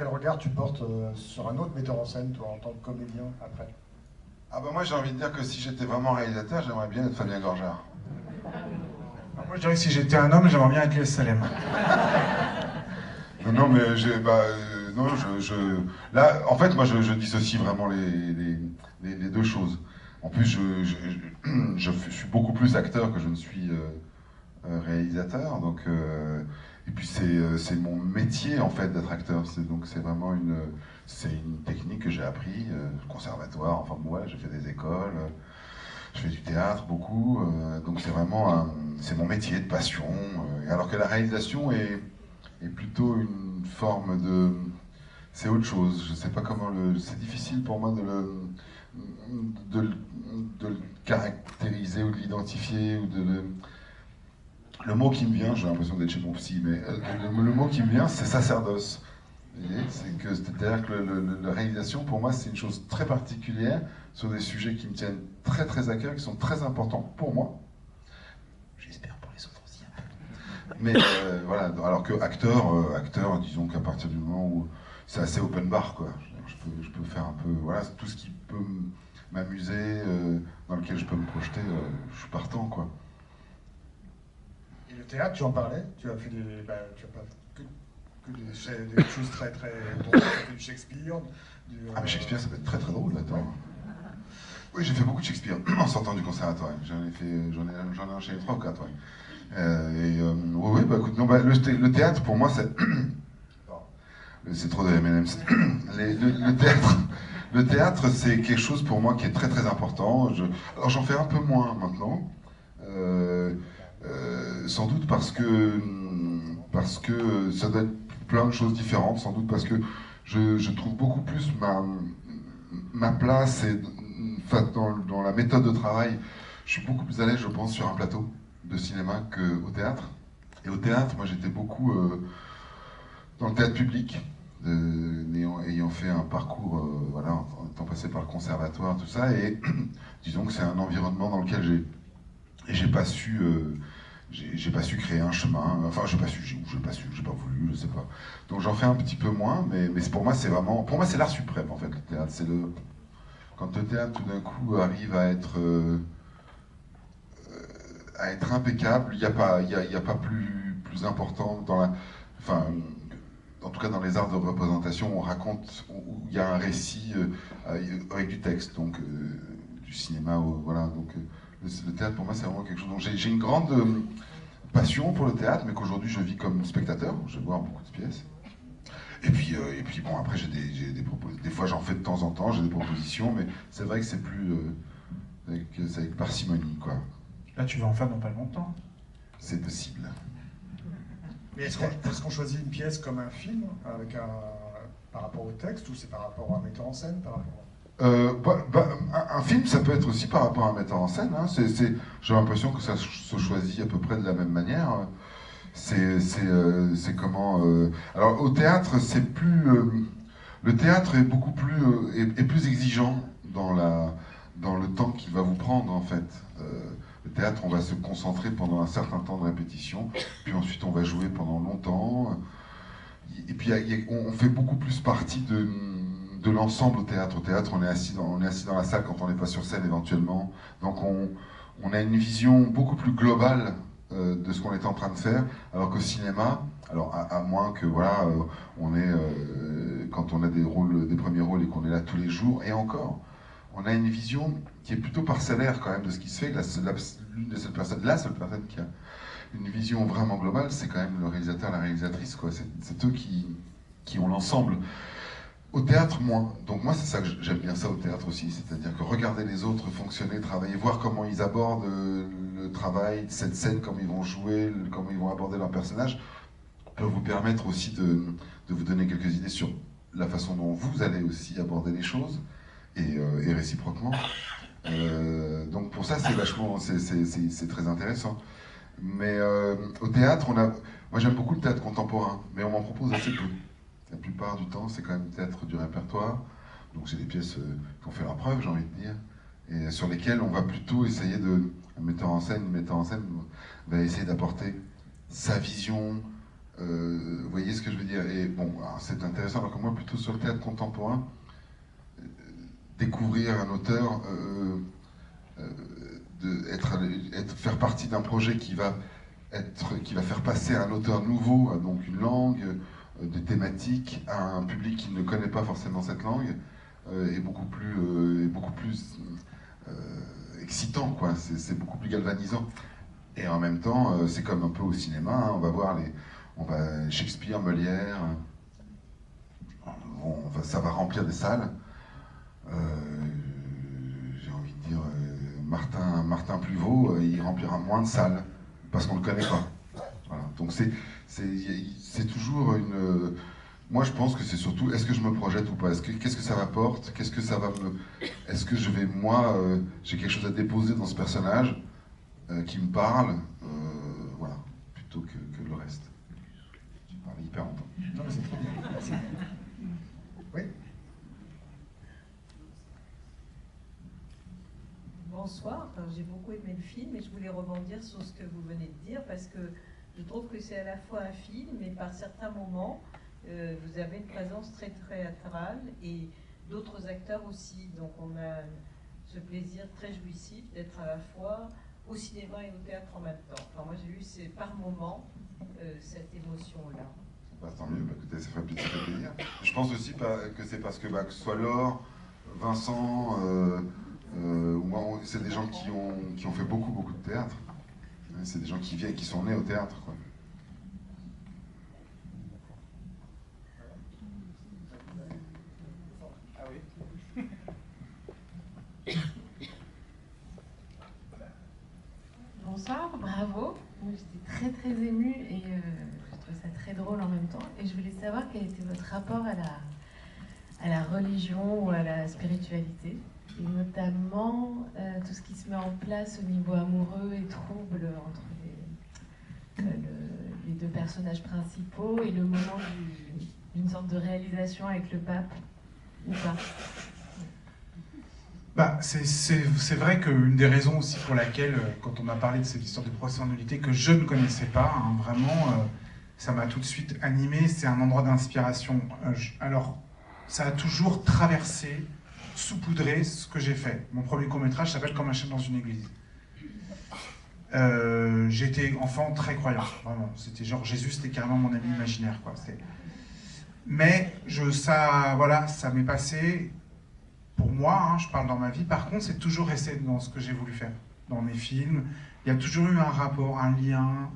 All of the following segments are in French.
quel regard tu portes sur un autre metteur en scène, toi, en tant que comédien, après? Ah bah moi j'ai envie de dire que si j'étais vraiment réalisateur, j'aimerais bien être Fabien Gorjard. Moi, je dirais que si j'étais un homme, j'aimerais bien être Léa Salem. Non, non, mais non, là, en fait, moi, je dissocie vraiment les deux choses. En plus, je suis beaucoup plus acteur que je ne suis réalisateur, donc, et puis c'est mon métier, en fait, d'être acteur. Donc c'est vraiment c'est une technique que j'ai appris, conservatoire, enfin, ouais, j'ai fait des écoles, je fais du théâtre beaucoup, donc c'est vraiment c'est mon métier de passion, alors que la réalisation est plutôt une forme de... C'est autre chose, je sais pas comment le... C'est difficile pour moi de le caractériser ou de l'identifier ou de le... Le mot qui me vient, j'ai l'impression d'être chez mon psy, mais le mot qui me vient, c'est sacerdoce. C'est-à-dire que la réalisation, pour moi, c'est une chose très particulière sur des sujets qui me tiennent très très à cœur, qui sont très importants pour moi. J'espère pour les autres aussi. Mais voilà, alors que acteur, disons qu'à partir du moment où c'est assez open bar, quoi. Je peux faire un peu, voilà, tout ce qui peut m'amuser, dans lequel je peux me projeter, je suis partant, quoi. Et le théâtre, tu en parlais, tu as fait des, tu as pas que des choses très très drôles, tu as fait du Shakespeare. Ah mais Shakespeare, ça peut être très très drôle, attends. Oui, j'ai fait beaucoup de Shakespeare en sortant du conservatoire. J'en ai enchaîné 3 ou 4, ouais. Oui, bah écoute, non, bah, le théâtre pour moi c'est trop de M&M's. Le théâtre c'est quelque chose pour moi qui est très très important. Alors j'en fais un peu moins maintenant, sans doute parce que ça doit être plein de choses différentes, sans doute parce que je trouve beaucoup plus ma place dans la méthode de travail. Je suis beaucoup plus à l'aise, je pense, sur un plateau de cinéma qu'au théâtre. Et au théâtre, moi j'étais beaucoup dans le théâtre public, ayant fait un parcours, voilà, en étant passé par le conservatoire, tout ça, et disons que c'est un environnement dans lequel j'ai pas su créer un chemin, enfin j'ai pas voulu, je sais pas. Donc j'en fais un petit peu moins, mais pour moi c'est vraiment, pour moi c'est l'art suprême en fait, le théâtre. Quand le théâtre tout d'un coup arrive à être impeccable, il n'y a pas plus important enfin, en tout cas dans les arts de représentation, on raconte, où il y a un récit avec du texte, donc du cinéma, voilà. Donc le théâtre pour moi c'est vraiment quelque chose. Donc j'ai une grande passion pour le théâtre, mais qu'aujourd'hui je vis comme spectateur. Je vais voir beaucoup de pièces. Et puis bon, après j'ai des propositions. Des fois j'en fais de temps en temps, j'ai des propositions, mais c'est vrai que c'est plus avec parcimonie, quoi. Là, tu vas en faire dans pas longtemps. C'est possible. Mais est-ce qu'on choisit une pièce comme un film, par rapport au texte, ou c'est par rapport à un metteur en scène, par rapport un film, ça peut être aussi par rapport à un metteur en scène. Hein. J'ai l'impression que ça se choisit à peu près de la même manière. C'est comment... Alors au théâtre, c'est plus... le théâtre est beaucoup plus, est plus exigeant dans le temps qu'il va vous prendre, en fait. Le théâtre, on va se concentrer pendant un certain temps de répétition, puis ensuite on va jouer pendant longtemps. Et puis on fait beaucoup plus partie de l'ensemble au théâtre. Au théâtre, on est assis dans la salle quand on n'est pas sur scène éventuellement. Donc on a une vision beaucoup plus globale de ce qu'on est en train de faire, alors qu'au cinéma, alors à moins que voilà, quand on a des premiers rôles et qu'on est là tous les jours, et encore, on a une vision qui est plutôt parcellaire quand même de ce qui se fait. La seule personne qui a une vision vraiment globale, c'est quand même le réalisateur, la réalisatrice, quoi. C'est eux qui ont l'ensemble. Au théâtre, moins. Donc moi, c'est ça que j'aime bien ça au théâtre aussi, c'est-à-dire que regarder les autres fonctionner, travailler, voir comment ils abordent le travail, cette scène, comment ils vont jouer, comment ils vont aborder leur personnage, peut vous permettre aussi de vous donner quelques idées sur la façon dont vous allez aussi aborder les choses, et réciproquement. Donc pour ça, c'est vachement, c'est très intéressant. Mais au théâtre, moi j'aime beaucoup le théâtre contemporain, mais on m'en propose assez peu. La plupart du temps, c'est quand même théâtre du répertoire. Donc c'est des pièces qui ont fait leur preuve, j'ai envie de dire, et sur lesquelles on va plutôt essayer un metteur en scène va essayer d'apporter sa vision, Vous voyez ce que je veux dire? Et bon, c'est intéressant, alors que moi, plutôt sur le théâtre contemporain, découvrir un auteur, faire partie d'un projet qui va faire passer un auteur nouveau, donc une langue, des thématiques, à un public qui ne connaît pas forcément cette langue, est beaucoup plus excitant, quoi. C'est beaucoup plus galvanisant. Et en même temps, c'est comme un peu au cinéma, hein, on va Shakespeare, Molière, ça va remplir des salles. J'ai envie de dire, Martin Pluvaux, il remplira moins de salles parce qu'on ne le connaît pas. Voilà. Donc c'est toujours une. Moi, je pense que c'est surtout, est-ce que je me projette ou pas? Qu'est-ce que ça m'apporte? Qu'est-ce que ça va me. Est-ce que je vais, moi, j'ai quelque chose à déposer dans ce personnage qui me parle, voilà, plutôt que le reste. J'ai parlé hyper longtemps. Non, mais c'est très bien. Merci. Oui. Bonsoir, j'ai beaucoup aimé le film et je voulais rebondir sur ce que vous venez de dire parce que je trouve que c'est à la fois un film et par certains moments vous avez une présence très théâtrale et d'autres acteurs aussi, donc on a ce plaisir très jouissif d'être à la fois au cinéma et au théâtre en même temps. Enfin, moi j'ai eu par moments cette émotion-là. Bah, tant mieux, bah, écoutez, ça fait plaisir. Je pense aussi que c'est parce que ce soit Laure, Vincent, moi, c'est des gens qui ont fait beaucoup de théâtre. C'est des gens qui viennent, qui sont nés au théâtre, quoi. Ah oui. Bonsoir, bravo. J'étais très émue et je trouve ça très drôle en même temps. Et je voulais savoir quel était votre rapport à la religion ou à la spiritualité. Et notamment tout ce qui se met en place au niveau amoureux et trouble entre les deux personnages principaux et le moment d'une sorte de réalisation avec le pape, ou pas. Bah, c'est vrai qu'une des raisons aussi pour laquelle, quand on a parlé de cette histoire de procès en nullité que je ne connaissais pas, hein, vraiment, ça m'a tout de suite animé, c'est un endroit d'inspiration. Alors, ça a toujours traversé, saupoudré ce que j'ai fait. Mon premier court-métrage s'appelle Comme un chien dans une église. J'étais enfant très croyant, vraiment. C'était genre Jésus, c'était carrément mon ami imaginaire, quoi. Mais ça m'est passé. Pour moi, hein, je parle dans ma vie, par contre, c'est toujours resté dans ce que j'ai voulu faire, dans mes films. Il y a toujours eu un rapport, un lien,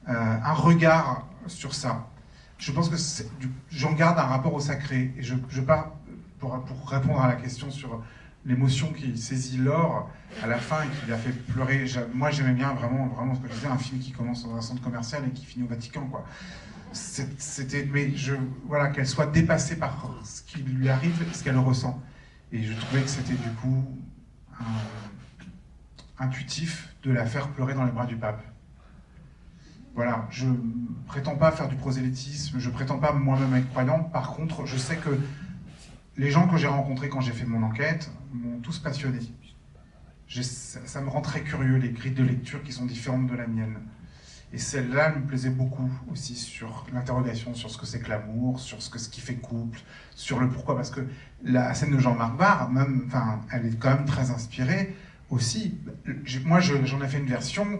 un regard sur ça. Je pense que j'en garde un rapport au sacré. Et je pars, pour répondre à la question sur l'émotion qui saisit Laure à la fin et qui l'a fait pleurer. Moi, j'aimais bien vraiment ce que je disais, un film qui commence dans un centre commercial et qui finit au Vatican, quoi. Voilà, qu'elle soit dépassée par ce qui lui arrive, ce qu'elle ressent. Et je trouvais que c'était du coup intuitif de la faire pleurer dans les bras du pape. Voilà, je prétends pas faire du prosélytisme, je prétends pas moi-même être croyant. Par contre, je sais que les gens que j'ai rencontrés quand j'ai fait mon enquête m'ont tous passionné. Ça me rend très curieux, les grilles de lecture qui sont différentes de la mienne. Et celle-là me plaisait beaucoup aussi sur l'interrogation sur ce que c'est que l'amour, sur ce qui fait couple, sur le pourquoi. Parce que la scène de Jean-Marc Barr, elle est quand même très inspirée aussi. Moi, j'en ai fait une version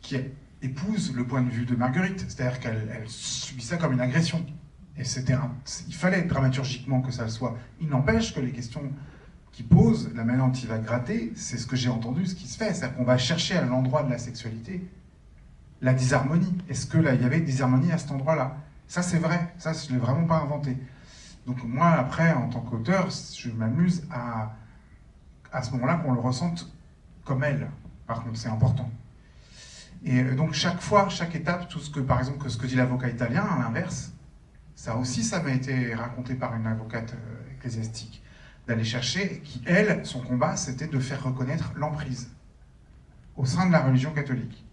qui épouse le point de vue de Marguerite. C'est-à-dire qu'elle subit ça comme une agression. Et il fallait dramaturgiquement que ça le soit. Il n'empêche que les questions qu'il pose, la manière dont il va gratter, c'est ce que j'ai entendu, ce qui se fait. C'est-à-dire qu'on va chercher à l'endroit de la sexualité la disharmonie. Est-ce qu'il y avait disharmonie à cet endroit-là? Ça, c'est vrai. Ça, je ne l'ai vraiment pas inventé. Donc moi, après, en tant qu'auteur, je m'amuse à ce moment-là qu'on le ressente comme elle. Par contre, c'est important. Et donc chaque fois, chaque étape, par exemple, ce que dit l'avocat italien, à l'inverse, ça m'a été raconté par une avocate ecclésiastique, d'aller chercher, qui, elle, son combat, c'était de faire reconnaître l'emprise au sein de la religion catholique.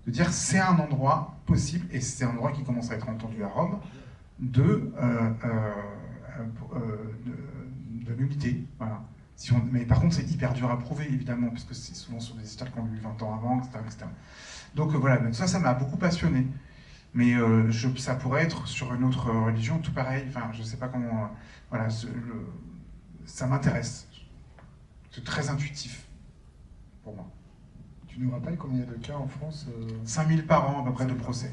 De dire c'est un endroit possible, et c'est un endroit qui commence à être entendu à Rome, de nullité. Voilà. Mais par contre, c'est hyper dur à prouver, évidemment, parce que c'est souvent sur des histoires qu'on a eu 20 ans avant, etc. etc. Donc voilà, ça m'a beaucoup passionné. Mais ça pourrait être sur une autre religion, tout pareil. Enfin, je sais pas comment... voilà, ça m'intéresse. C'est très intuitif pour moi. Tu nous rappelles combien il y a de cas en France 5000 par an à peu près de procès.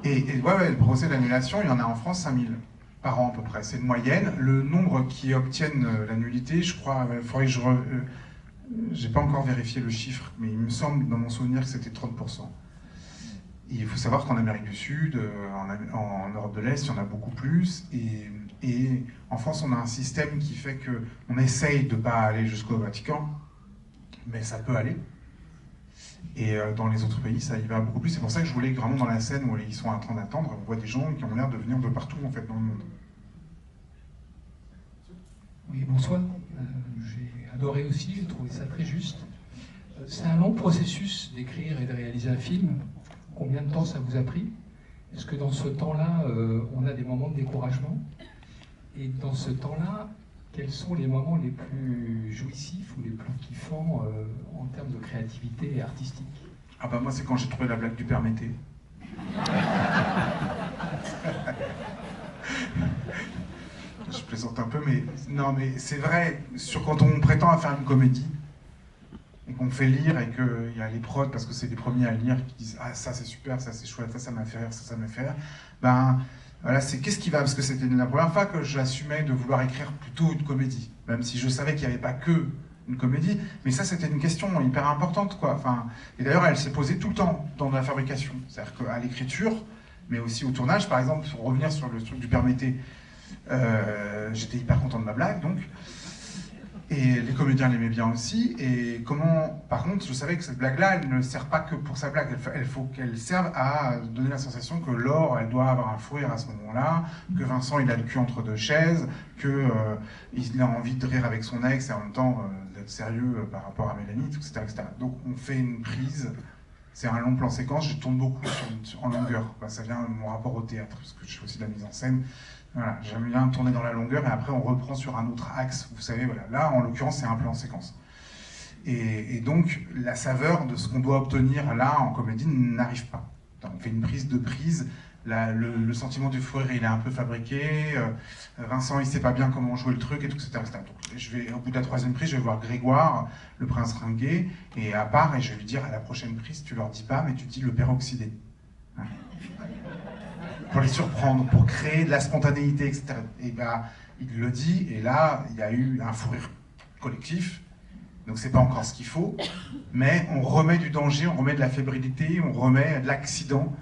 Et ouais, le procès d'annulation, il y en a en France 5000 par an à peu près. C'est une moyenne. Le nombre qui obtiennent la nullité, je crois, il faudrait que j'ai pas encore vérifié le chiffre, mais il me semble, dans mon souvenir, que c'était 30%. Et il faut savoir qu'en Amérique du Sud, en Europe de l'Est, il y en a beaucoup plus. Et en France, on a un système qui fait qu'on essaye de ne pas aller jusqu'au Vatican, mais ça peut aller. Et dans les autres pays, ça y va beaucoup plus. C'est pour ça que je voulais vraiment dans la scène où ils sont en train d'attendre, on voit des gens qui ont l'air de venir de partout en fait dans le monde. Oui, bonsoir. J'ai adoré aussi, j'ai trouvé ça très juste. C'est un long processus d'écrire et de réaliser un film. Combien de temps ça vous a pris? Est-ce que dans ce temps-là, on a des moments de découragement? Et dans ce temps-là, quels sont les moments les plus jouissifs ou les plus kiffants en termes de créativité et artistique? Ah bah moi, c'est quand j'ai trouvé la blague du Père Mété. Je plaisante un peu, mais non, mais c'est vrai, quand on prétend à faire une comédie, et qu'on fait lire, et qu'il y a les prods, parce que c'est les premiers à lire, qui disent « Ah, ça c'est super, ça c'est chouette, ça m'a fait rire, ça m'a fait rire », ben voilà, c'est qu'est-ce qui va, parce que c'était la première fois que j'assumais de vouloir écrire plutôt une comédie, même si je savais qu'il n'y avait pas que une comédie, mais ça c'était une question hyper importante, quoi. Enfin, et d'ailleurs, elle s'est posée tout le temps dans la fabrication, c'est-à-dire qu'à l'écriture, mais aussi au tournage, par exemple, pour revenir sur le truc du Père Mété, j'étais hyper content de ma blague, donc. Et les comédiens l'aimaient bien aussi. Et par contre, je savais que cette blague-là, elle ne sert pas que pour sa blague. Il faut qu'elle serve à donner la sensation que Laure, elle doit avoir un fou rire à ce moment-là, que Vincent, il a le cul entre deux chaises, qu'il a envie de rire avec son ex et en même temps d'être sérieux par rapport à Mélanie, etc., etc. Donc on fait une prise. C'est un long plan séquence. Je tourne beaucoup en longueur. Ça vient de mon rapport au théâtre, parce que je fais aussi de la mise en scène. Voilà, j'aime bien tourner dans la longueur et après on reprend sur un autre axe. Vous savez, voilà. Là, en l'occurrence, c'est un plan séquence. Et donc, la saveur de ce qu'on doit obtenir là en comédie n'arrive pas. On fait une prise de prise. Le sentiment du fou rire, il est un peu fabriqué. Vincent, il sait pas bien comment jouer le truc, et tout, etc. Donc, au bout de la troisième prise, je vais voir Grégoire, le prince ringuet, et à part, et je vais lui dire à la prochaine prise, tu leur dis pas, mais tu dis le père oxydé. Hein, pour les surprendre, pour créer de la spontanéité, etc. Et ben, il le dit, et là, il y a eu un fou rire collectif, donc c'est pas encore ce qu'il faut, mais on remet du danger, on remet de la fébrilité, on remet de l'accident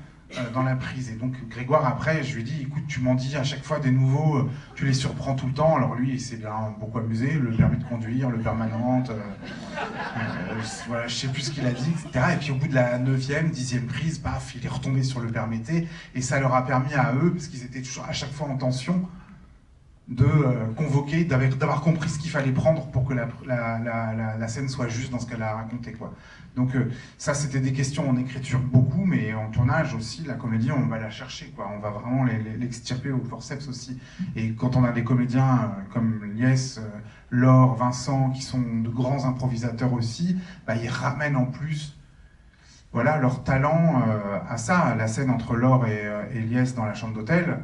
dans la prise. Et donc Grégoire, après, je lui ai dit, écoute, tu m'en dis à chaque fois des nouveaux, tu les surprends tout le temps. Alors lui, il s'est bien beaucoup amusé, le permis de conduire, le permanente, voilà, je sais plus ce qu'il a dit, etc. Et puis au bout de la 9e, 10e prise, paf, il est retombé sur le permetté, et ça leur a permis à eux, parce qu'ils étaient toujours à chaque fois en tension, de convoquer, d'avoir compris ce qu'il fallait prendre pour que la scène soit juste dans ce qu'elle a raconté, quoi. Donc ça, c'était des questions en écriture beaucoup, mais en tournage aussi, la comédie, on va la chercher, quoi. On va vraiment l'extirper au forceps aussi. Et quand on a des comédiens comme Lies, Laure, Vincent, qui sont de grands improvisateurs aussi, bah, ils ramènent en plus, voilà, leur talent à ça. La scène entre Laure et Lies dans la chambre d'hôtel,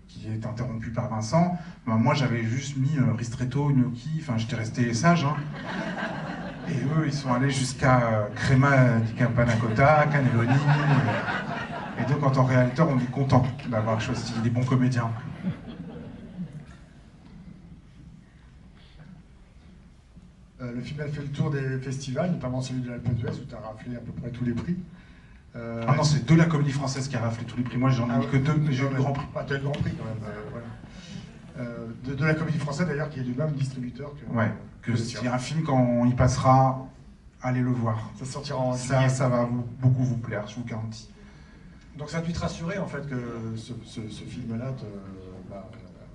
qui est interrompu par Vincent, ben moi j'avais juste mis ristretto, gnocchi, enfin j'étais resté sage, hein. Et eux ils sont allés jusqu'à crema di panna cotta, cannelloni, et donc en tant que réalisateur on est content d'avoir choisi des bons comédiens. Le film a fait le tour des festivals, notamment celui de l'Alpe d'Huez où tu as raflé à peu près tous les prix. Ah non, c'est de la comédie française qui a raflé tous les prix. Moi, j'en ai mis que deux, mais j'ai eu le grand prix. Ah, tu as eu le grand prix quand même. Voilà. De la comédie française d'ailleurs, qui est du même distributeur que. Ouais, que c'est un film, quand il passera, allez le voir. Ça sortira en juillet. Ça va beaucoup vous plaire, je vous garantis. Donc ça a dû te rassurer en fait que ce film-là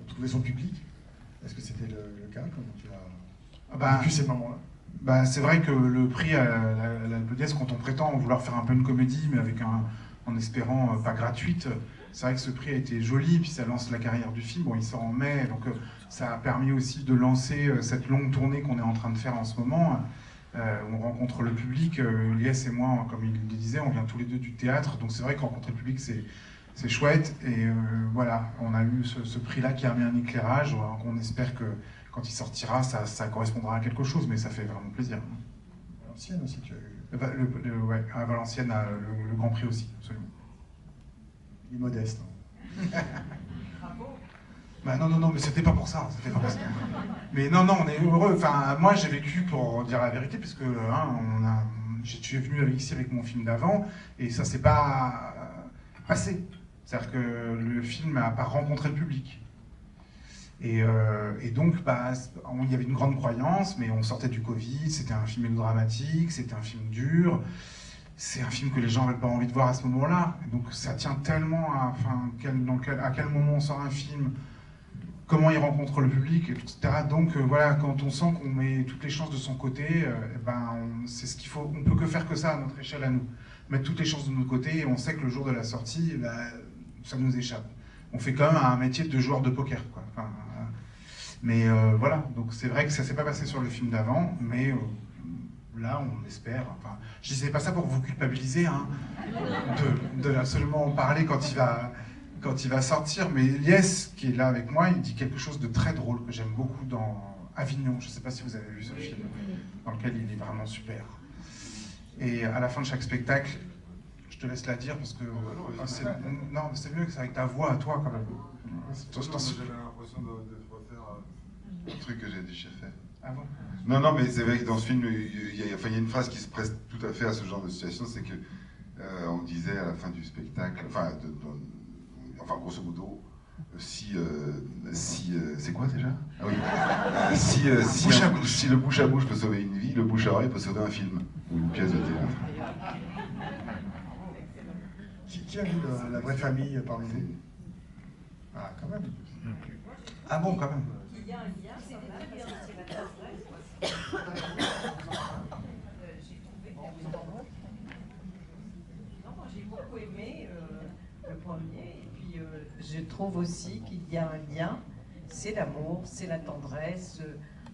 trouvait son public. Est-ce que c'était le cas? Comment tu as vécu ces moments-là? Bah, c'est vrai que le prix à l'Alpe d'Huez, quand on prétend vouloir faire un peu une comédie, mais en espérant pas gratuite, c'est vrai que ce prix a été joli, puis ça lance la carrière du film. Bon, il sort en mai, donc ça a permis aussi de lancer cette longue tournée qu'on est en train de faire en ce moment. On rencontre le public. Lies et moi, comme il le disait, on vient tous les deux du théâtre, donc c'est vrai que rencontrer le public, c'est chouette. Et voilà, on a eu ce prix-là qui a mis un éclairage. On espère que quand il sortira, ça correspondra à quelque chose, mais ça fait vraiment plaisir. Valenciennes aussi, tu as eu. Ouais, à Valenciennes, le Grand Prix aussi, absolument. Il est modeste. Bah non, mais c'était pas pour ça. Mais non, on est heureux. Enfin, moi, j'ai vécu, pour dire la vérité, parce que j'ai venu ici avec mon film d'avant, et ça s'est pas passé. C'est-à-dire que le film n'a pas rencontré le public. Et donc, bah, il y avait une grande croyance, mais on sortait du Covid, c'était un film mélodramatique, c'était un film dur, c'est un film que les gens n'avaient pas envie de voir à ce moment-là. Donc ça tient tellement à quel moment on sort un film, comment il rencontre le public, etc. Donc voilà, quand on sent qu'on met toutes les chances de son côté, c'est ce qu'il faut. On peut que faire que ça à notre échelle à nous. Mettre toutes les chances de notre côté, et on sait que le jour de la sortie, ça nous échappe. On fait quand même un métier de joueur de poker, quoi. Mais voilà, donc c'est vrai que ça s'est pas passé sur le film d'avant, mais là on espère. Enfin, je disais pas ça pour vous culpabiliser, hein, de absolument en parler quand il va sortir. Mais Lies, qui est là avec moi, il dit quelque chose de très drôle que j'aime beaucoup dans Avignon. Je sais pas si vous avez vu ce film, dans lequel il est vraiment super. Et à la fin de chaque spectacle, je te laisse la dire parce que non, c'est mieux que c'est avec ta voix à toi quand même. J'ai l'impression de refaire un truc que j'ai déjà fait. Ah bon? Non, mais c'est vrai que dans ce film, il y a une phrase qui se prête tout à fait à ce genre de situation, c'est que on disait à la fin du spectacle, enfin grosso modo, si c'est quoi déjà? Ah oui. Si le bouche à bouche peut sauver une vie, le bouche à oreille peut sauver un film ou une pièce de théâtre. Qui a vu la vraie famille parmi vous? Ah, quand même. Ah bon, quand même. Il y a un lien, c'était très bien aussi la j'ai beaucoup aimé le premier, et puis je trouve aussi qu'il y a un lien, c'est l'amour, c'est la tendresse,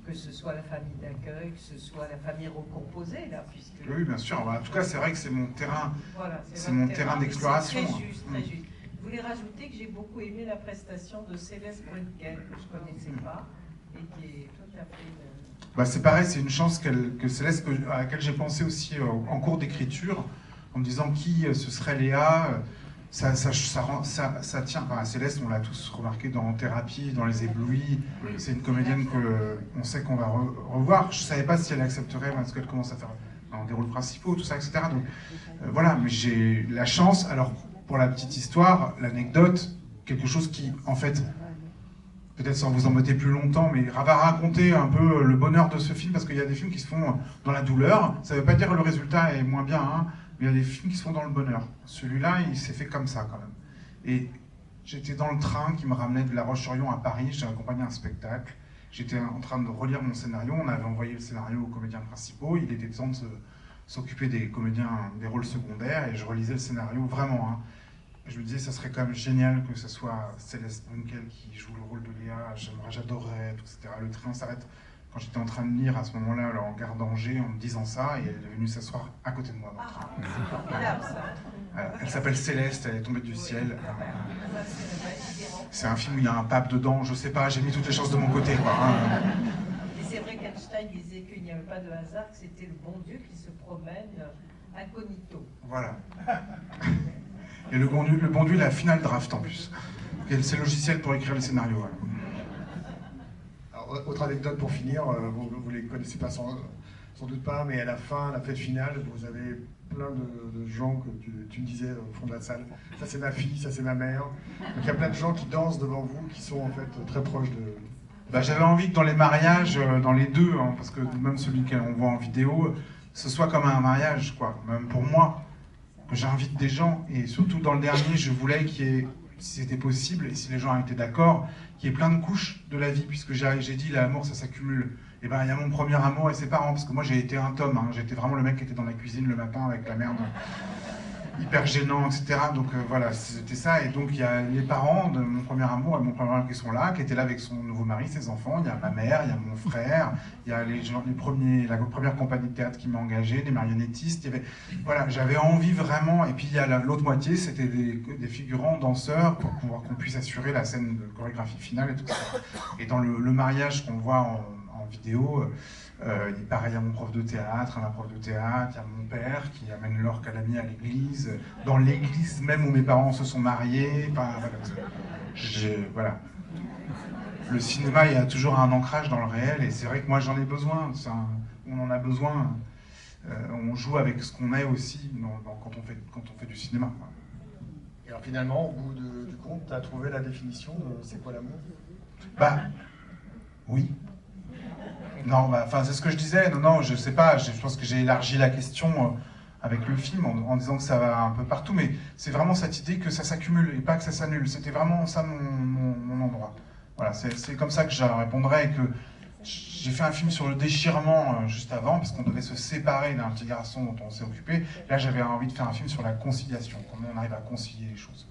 que ce soit la famille d'accueil, que ce soit la famille recomposée, là, puisque... Oui, bien sûr. En tout cas, c'est vrai que c'est mon terrain, Voilà, c'est mon terrain d'exploration. Très juste, très juste. Je voulais rajouter que j'ai beaucoup aimé la prestation de Céleste Brunkel, que je ne connaissais pas, et qui est tout à fait... Bah, c'est pareil, c'est une chance que Céleste, à laquelle j'ai pensé aussi en cours d'écriture, en me disant qui ce serait Léa. Ça tient. Enfin, Céleste, on l'a tous remarqué dans Thérapie, dans Les Éblouis. C'est une comédienne qu'on sait qu'on va revoir. Je ne savais pas si elle accepterait parce qu'elle commence à faire dans des rôles principaux, tout ça, etc. Donc voilà, mais j'ai la chance. Alors, pour la petite histoire, l'anecdote, quelque chose qui, en fait, peut-être sans vous embêter plus longtemps, mais va raconter un peu le bonheur de ce film, parce qu'il y a des films qui se font dans la douleur. Ça ne veut pas dire que le résultat est moins bien, hein, mais il y a des films qui se font dans le bonheur. Celui-là, il s'est fait comme ça, quand même. Et j'étais dans le train qui me ramenait de La Roche-sur-Yon à Paris, j'ai accompagné un spectacle. J'étais en train de relire mon scénario, on avait envoyé le scénario aux comédiens principaux, il était temps de s'occuper des comédiens, des rôles secondaires, et je relisais le scénario, vraiment. Hein. Je me disais, ça serait quand même génial que ce soit Céleste Brunkel qui joue le rôle de Léa, j'adorerais, etc. Le train s'arrête quand j'étais en train de lire à ce moment-là, en gare d'Angers, en me disant ça, et elle est venue s'asseoir à côté de moi dans le train. Voilà. Elle s'appelle Céleste, elle est tombée du ciel. C'est un film où il y a un pape dedans, je sais pas, j'ai mis toutes les chances de mon côté, quoi. Hein. Et c'est vrai qu'Einstein disait qu'il n'y avait pas de hasard, que c'était le bon Dieu qui se promène incognito. Voilà. Et le bon Dieu, la finale draft en plus. C'est le logiciel pour écrire le scénario. Ouais. Alors, autre anecdote pour finir, vous les connaissez pas sans doute pas, mais à la fin, la fête finale, vous avez plein de gens que tu me disais au fond de la salle. Ça c'est ma fille, ça c'est ma mère. Donc il y a plein de gens qui dansent devant vous, qui sont en fait très proches de... Bah, j'avais envie que dans les mariages, dans les deux, hein, parce que même celui qu'on voit en vidéo, ce soit comme un mariage, quoi. Même pour moi, que j'invite des gens, et surtout dans le dernier, je voulais qu'il y ait, si c'était possible, et si les gens étaient d'accord, qu'il y ait plein de couches de la vie, puisque j'ai dit l'amour ça s'accumule. Et ben il y a mon premier amour et ses parents, parce que moi j'ai été un tome, hein, j'étais vraiment le mec qui était dans la cuisine le matin avec la merde. hyper gênant, etc. Donc voilà, c'était ça. Et donc il y a les parents de mon premier amour et mon premier amour qui sont là, qui étaient là avec son nouveau mari, ses enfants. Il y a ma mère, il y a mon frère, il y a la première compagnie de théâtre qui m'a engagé, des marionnettistes. Voilà, j'avais envie vraiment. Et puis il y a l'autre moitié, c'était des figurants, danseurs, pour pouvoir qu'on puisse assurer la scène de chorégraphie finale et tout ça. Et dans le mariage qu'on voit en vidéo, il est pareil à mon prof de théâtre, à ma prof de théâtre, il y a mon père qui amène Laure Calamy à l'église, dans l'église même où mes parents se sont mariés. Enfin, voilà. Le cinéma, il y a toujours un ancrage dans le réel, et c'est vrai que moi j'en ai besoin. On en a besoin. On joue avec ce qu'on est aussi quand on fait du cinéma. Et alors finalement, au bout du compte, tu as trouvé la définition de c'est quoi l'amour? Bah, oui. Non, enfin, c'est ce que je disais. Non, je sais pas. Je pense que j'ai élargi la question avec le film en disant que ça va un peu partout, mais c'est vraiment cette idée que ça s'accumule et pas que ça s'annule. C'était vraiment ça mon endroit. Voilà, c'est comme ça que je répondrais, et que j'ai fait un film sur le déchirement juste avant, parce qu'on devait se séparer d'un petit garçon dont on s'est occupé. Là, j'avais envie de faire un film sur la conciliation, comment on arrive à concilier les choses.